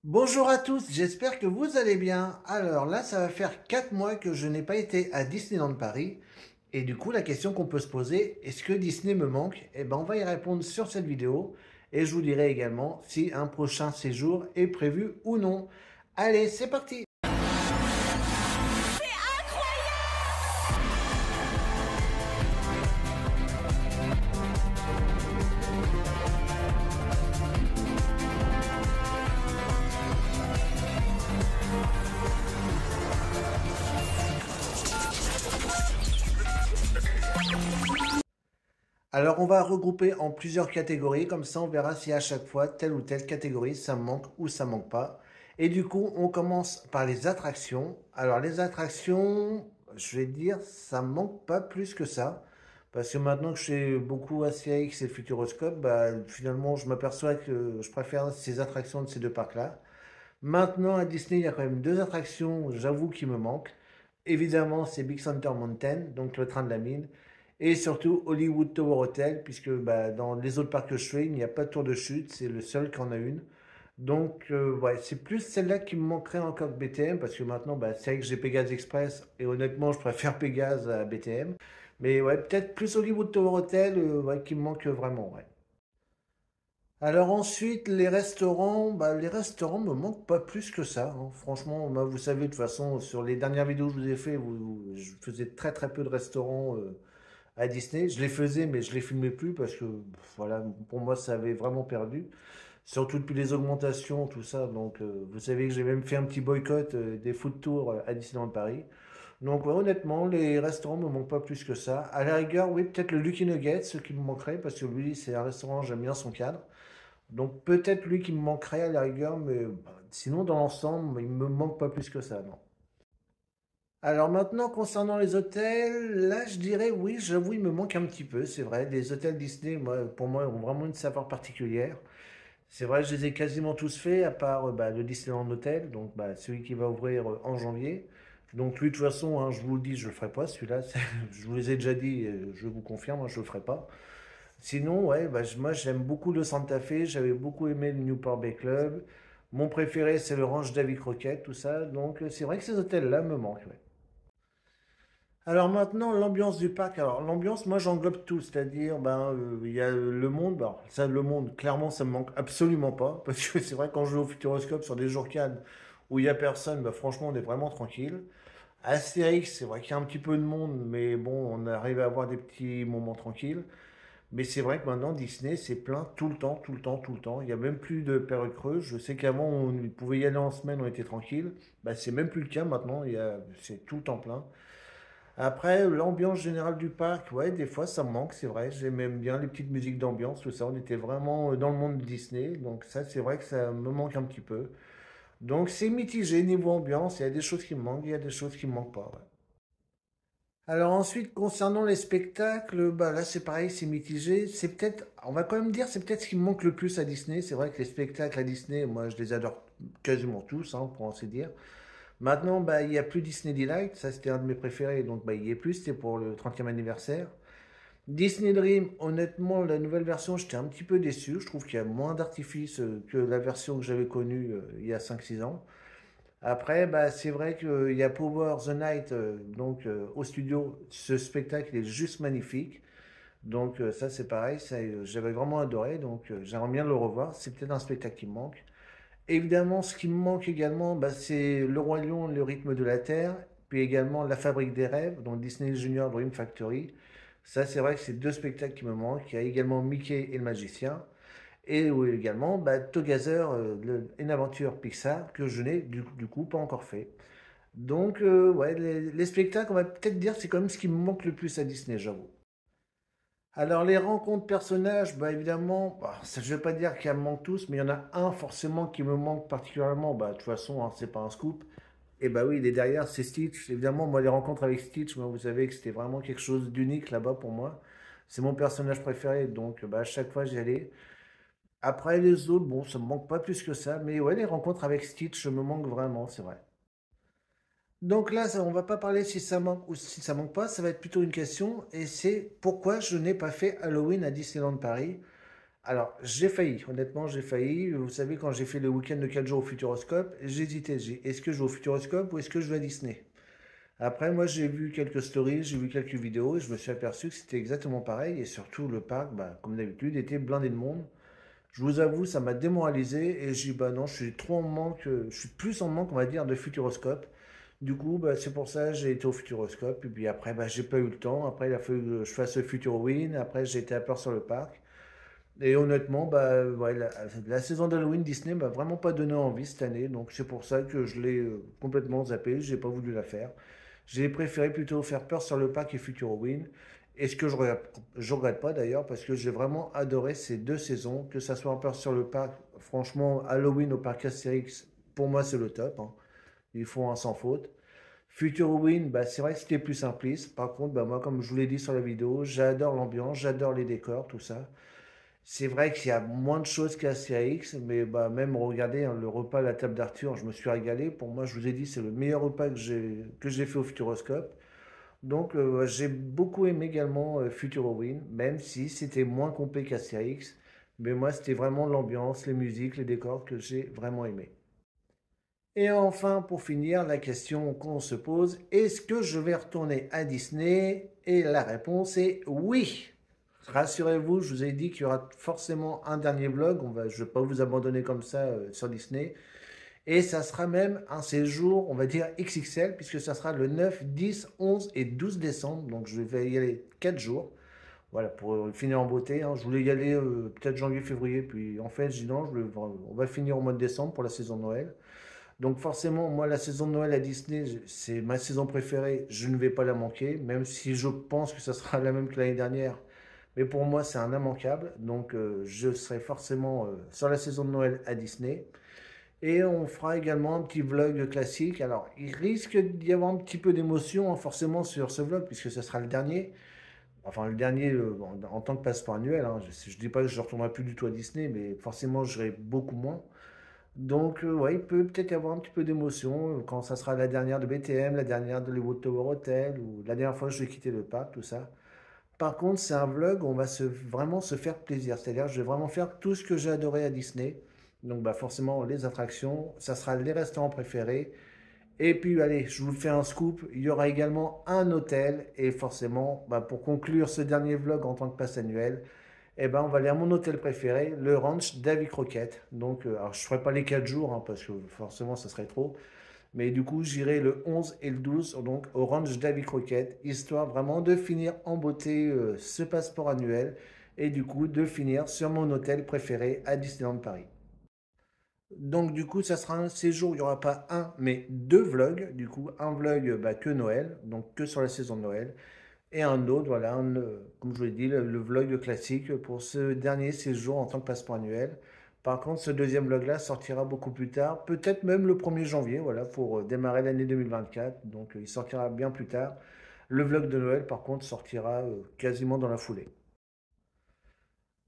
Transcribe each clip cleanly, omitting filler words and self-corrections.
Bonjour à tous, j'espère que vous allez bien. Alors là, ça va faire 4 mois que je n'ai pas été à Disneyland Paris. Et du coup, la question qu'on peut se poser, est-ce que Disney me manque? Eh ben, on va y répondre sur cette vidéo. Et je vous dirai également si un prochain séjour est prévu ou non. Allez, c'est parti! Alors, on va regrouper en plusieurs catégories, comme ça on verra si à chaque fois, telle ou telle catégorie, ça me manque ou ça manque pas. Et du coup, on commence par les attractions. Alors, les attractions, je vais dire, ça me manque pas plus que ça. Parce que maintenant que je suis beaucoup à CX et Futuroscope, bah, finalement, je m'aperçois que je préfère ces attractions de ces deux parcs-là. Maintenant, à Disney, il y a quand même deux attractions, j'avoue, qui me manquent. Évidemment, c'est Big Thunder Mountain, donc le train de la mine, et surtout Hollywood Tower Hotel, puisque bah, dans les autres parcs que je fais, il n'y a pas de tour de chute, c'est le seul qui en a une. Donc, ouais, c'est plus celle-là qui me manquerait encore que BTM, parce que maintenant, bah, c'est vrai que j'ai Pégase Express, et honnêtement, je préfère Pégase à BTM. Mais ouais, peut-être plus Hollywood Tower Hotel, ouais, qui me manque vraiment, ouais. Alors ensuite, les restaurants, bah, les restaurants me manquent pas plus que ça, hein. Franchement, moi, vous savez, de toute façon, sur les dernières vidéos que je vous ai fait, je faisais très très peu de restaurants à Disney. Je les faisais, mais je les filmais plus parce que, voilà, pour moi, ça avait vraiment perdu. Surtout depuis les augmentations, tout ça. Donc, vous savez que j'ai même fait un petit boycott des food tours à Disneyland Paris. Donc, ouais, honnêtement, les restaurants me manquent pas plus que ça. À la rigueur, oui, peut-être le Lucky Nuggets, ce qui me manquerait, parce que lui, c'est un restaurant, j'aime bien son cadre. Donc peut-être lui qui me manquerait à la rigueur, mais bah, sinon dans l'ensemble, il me manque pas plus que ça, non. Alors maintenant, concernant les hôtels, là je dirais oui, j'avoue, il me manque un petit peu, c'est vrai. Les hôtels Disney, moi, pour moi, ont vraiment une saveur particulière. C'est vrai, je les ai quasiment tous faits, à part bah, le Disneyland Hotel, donc bah, celui qui va ouvrir en janvier. Donc lui, de toute façon, hein, je vous le dis, je le ferai pas, celui-là. Je vous les ai déjà dit, je vous confirme, hein, je le ferai pas. Sinon, ouais, bah, moi j'aime beaucoup le Santa Fe, j'avais beaucoup aimé le Newport Bay Club. Mon préféré c'est le Ranch Davy Crockett, tout ça. Donc c'est vrai que ces hôtels-là me manquent, ouais. Alors maintenant, l'ambiance du parc. Alors l'ambiance, moi j'englobe tout, c'est-à-dire, ben, il y a le monde. Alors, ça, le monde, clairement, ça me manque absolument pas. Parce que c'est vrai, quand je vais au Futuroscope sur des jours calmes où il y a personne, bah, franchement, on est vraiment tranquille. Astérix, c'est vrai qu'il y a un petit peu de monde, mais bon, on arrive à avoir des petits moments tranquilles. Mais c'est vrai que maintenant, Disney, c'est plein tout le temps, tout le temps, tout le temps. Il n'y a même plus de période creuse. Je sais qu'avant, on pouvait y aller en semaine, on était tranquille. Bah, c'est même plus le cas maintenant. C'est tout le temps plein. Après, l'ambiance générale du parc, ouais, des fois, ça me manque, c'est vrai. J'aime même bien les petites musiques d'ambiance, tout ça. On était vraiment dans le monde de Disney. Donc ça, c'est vrai que ça me manque un petit peu. Donc c'est mitigé niveau ambiance. Il y a des choses qui me manquent, il y a des choses qui me manquent pas, ouais. Alors ensuite, concernant les spectacles, bah là c'est pareil, c'est mitigé. C'est peut-être, on va quand même dire, c'est peut-être ce qui me manque le plus à Disney. C'est vrai que les spectacles à Disney, moi je les adore quasiment tous, hein, pour ainsi dire. Maintenant, bah, il n'y a plus Disney Delight, ça c'était un de mes préférés, donc bah, il n'y est plus, c'était pour le 30e anniversaire. Disney Dream, honnêtement, la nouvelle version, j'étais un petit peu déçu. Je trouve qu'il y a moins d'artifice que la version que j'avais connue il y a 5 6 ans. Après, bah, c'est vrai qu'il y a Power the Night, donc au studio, ce spectacle est juste magnifique. Donc ça c'est pareil, ça, j'avais vraiment adoré, donc j'aimerais bien le revoir. C'est peut-être un spectacle qui me manque. Évidemment, ce qui me manque également, bah, c'est Le Roi Lion, le rythme de la Terre, puis également La Fabrique des Rêves, donc Disney Junior Dream Factory. Ça c'est vrai que c'est deux spectacles qui me manquent. Il y a également Mickey et le Magicien. Et oui, également bah, Together, une aventure Pixar que je n'ai du coup pas encore fait. Donc, ouais, les spectacles, on va peut-être dire, c'est quand même ce qui me manque le plus à Disney, j'avoue. Alors, les rencontres personnages, bah, évidemment, bah, ça, je ne vais pas dire qu'il y en manque tous, mais il y en a un forcément qui me manque particulièrement. Bah, de toute façon, hein, c'est pas un scoop. Et bah oui, il est derrière, c'est Stitch. Évidemment, moi, les rencontres avec Stitch, moi, vous savez que c'était vraiment quelque chose d'unique là-bas pour moi. C'est mon personnage préféré, donc bah, à chaque fois, j'y allais. Après, les autres, bon, ça me manque pas plus que ça, mais ouais, les rencontres avec Stitch me manquent vraiment, c'est vrai. Donc là, on va pas parler si ça manque ou si ça manque pas, ça va être plutôt une question, et c'est pourquoi je n'ai pas fait Halloween à Disneyland Paris. Alors, j'ai failli, honnêtement, j'ai failli. Vous savez, quand j'ai fait le week-end de 4 jours au Futuroscope, j'hésitais. Est-ce que je vais au Futuroscope ou est-ce que je vais à Disney? Après, moi, j'ai vu quelques stories, j'ai vu quelques vidéos et je me suis aperçu que c'était exactement pareil. Et surtout, le parc, bah, comme d'habitude, était blindé de monde. Je vous avoue, ça m'a démoralisé et j'ai dit, bah non, je suis trop en manque, je suis plus en manque, on va dire, de Futuroscope. Du coup, bah, c'est pour ça que j'ai été au Futuroscope. Et puis après, bah, j'ai pas eu le temps. Après, il a fallu que je fasse le Futurowin. Après, j'ai été à peur sur le parc. Et honnêtement, bah, ouais, la saison d'Halloween Disney m'a vraiment pas donné envie cette année. Donc c'est pour ça que je l'ai complètement zappé. J'ai pas voulu la faire. J'ai préféré plutôt faire peur sur le parc et Future Halloween. Et ce que je regrette pas d'ailleurs, parce que j'ai vraiment adoré ces deux saisons, que ça soit en peur sur le parc. Franchement, Halloween au parc Astérix, pour moi c'est le top, hein. Ils font un sans faute. Future Halloween, bah, c'est vrai que c'était plus simpliste. Par contre, bah, moi, comme je vous l'ai dit sur la vidéo, j'adore l'ambiance, j'adore les décors, tout ça. C'est vrai qu'il y a moins de choses qu'Astérix, mais bah, même regardez, hein, le repas à la table d'Arthur, je me suis régalé. Pour moi, je vous ai dit, c'est le meilleur repas que j'ai fait au Futuroscope. Donc, j'ai beaucoup aimé également Future Halloween, même si c'était moins complet qu'Astérix. Mais moi, c'était vraiment l'ambiance, les musiques, les décors que j'ai vraiment aimé. Et enfin, pour finir, la question qu'on se pose, est-ce que je vais retourner à Disney? Et la réponse est oui. Rassurez-vous, je vous ai dit qu'il y aura forcément un dernier vlog. Je ne vais pas vous abandonner comme ça sur Disney. Et ça sera même un séjour, on va dire XXL, puisque ça sera le 9, 10, 11 et 12 décembre. Donc je vais y aller 4 jours. Voilà, pour finir en beauté, hein. Je voulais y aller peut-être janvier, février. Puis en fait, je dis non, on va finir au mois de décembre pour la saison de Noël. Donc forcément, moi, la saison de Noël à Disney, c'est ma saison préférée. Je ne vais pas la manquer, même si je pense que ça sera la même que l'année dernière. Mais pour moi, c'est un immanquable. Donc je serai forcément sur la saison de Noël à Disney. Et on fera également un petit vlog classique. Alors, il risque d'y avoir un petit peu d'émotion, hein, forcément sur ce vlog, puisque ce sera le dernier. Enfin, le dernier en tant que passeport annuel, hein. Je ne dis pas que je ne retournerai plus du tout à Disney, mais forcément, j'irai beaucoup moins. Donc, ouais, il peut peut-être y avoir un petit peu d'émotion quand ça sera la dernière de BTM, la dernière de Hollywood Tower Hotel, ou la dernière fois que je vais quitter le parc, tout ça. Par contre, c'est un vlog où on va vraiment se faire plaisir. C'est-à-dire, je vais vraiment faire tout ce que j'ai adoré à Disney. Donc, bah, forcément, les attractions, ça sera les restaurants préférés. Et puis, allez, je vous fais un scoop. Il y aura également un hôtel. Et forcément, bah, pour conclure ce dernier vlog en tant que passe annuel, eh ben, on va aller à mon hôtel préféré, le ranch Davy Crockett. Donc, alors, je ne ferai pas les 4 jours, hein, parce que forcément, ce serait trop. Mais du coup, j'irai le 11 et le 12, donc au ranch Davy Crockett, histoire vraiment de finir en beauté ce passeport annuel et du coup de finir sur mon hôtel préféré à Disneyland Paris. Donc du coup, ça sera un séjour, il n'y aura pas un, mais deux vlogs. Du coup, un vlog bah, que Noël, donc que sur la saison de Noël, et un autre, voilà, comme je vous l'ai dit, le vlog classique pour ce dernier séjour en tant que passeport annuel. Par contre, ce deuxième vlog-là sortira beaucoup plus tard, peut-être même le 1er janvier, voilà, pour démarrer l'année 2024. Donc, il sortira bien plus tard. Le vlog de Noël, par contre, sortira quasiment dans la foulée.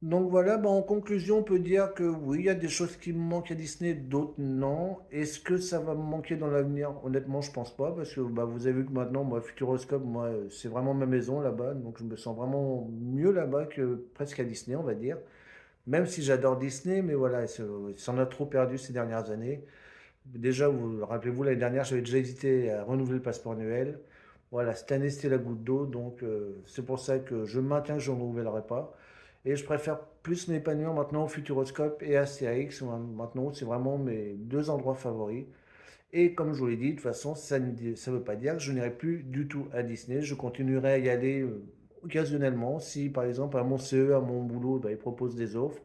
Donc voilà, bah, en conclusion, on peut dire que oui, il y a des choses qui me manquent à Disney, d'autres non. Est-ce que ça va me manquer dans l'avenir? Honnêtement, je pense pas, parce que bah, vous avez vu que maintenant, moi, Futuroscope, moi, c'est vraiment ma maison là-bas, donc je me sens vraiment mieux là-bas que presque à Disney, on va dire. Même si j'adore Disney, mais voilà, ça en a trop perdu ces dernières années. Déjà, vous rappelez-vous, l'année dernière, j'avais déjà hésité à renouveler le passeport annuel. Voilà, cette année, c'était la goutte d'eau, donc c'est pour ça que je maintiens que je ne renouvellerai pas. Et je préfère plus m'épanouir maintenant au Futuroscope et à Astérix. Maintenant, c'est vraiment mes deux endroits favoris. Et comme je vous l'ai dit, de toute façon, ça ne veut pas dire que je n'irai plus du tout à Disney. Je continuerai à y aller occasionnellement. Si par exemple à mon CE, à mon boulot, bah, ils proposent des offres.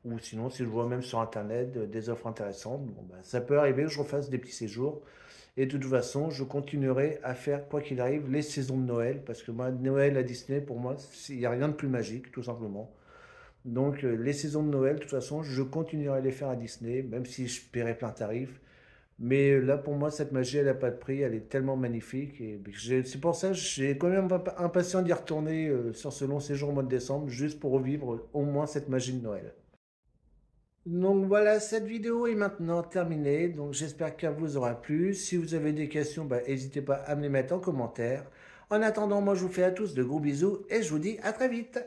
Ou sinon, si je vois même sur Internet des offres intéressantes, bon, bah, ça peut arriver que je refasse des petits séjours. Et de toute façon, je continuerai à faire, quoi qu'il arrive, les saisons de Noël. Parce que moi, Noël à Disney, pour moi, il n'y a rien de plus magique, tout simplement. Donc, les saisons de Noël, de toute façon, je continuerai à les faire à Disney, même si je paierai plein tarif. Mais là, pour moi, cette magie, elle n'a pas de prix, elle est tellement magnifique. Et c'est pour ça que j'ai quand même impatient d'y retourner sur ce long séjour au mois de décembre, juste pour revivre au moins cette magie de Noël. Donc voilà, cette vidéo est maintenant terminée. Donc j'espère qu'elle vous aura plu. Si vous avez des questions, bah, n'hésitez pas à me les mettre en commentaire. En attendant, moi je vous fais à tous de gros bisous et je vous dis à très vite.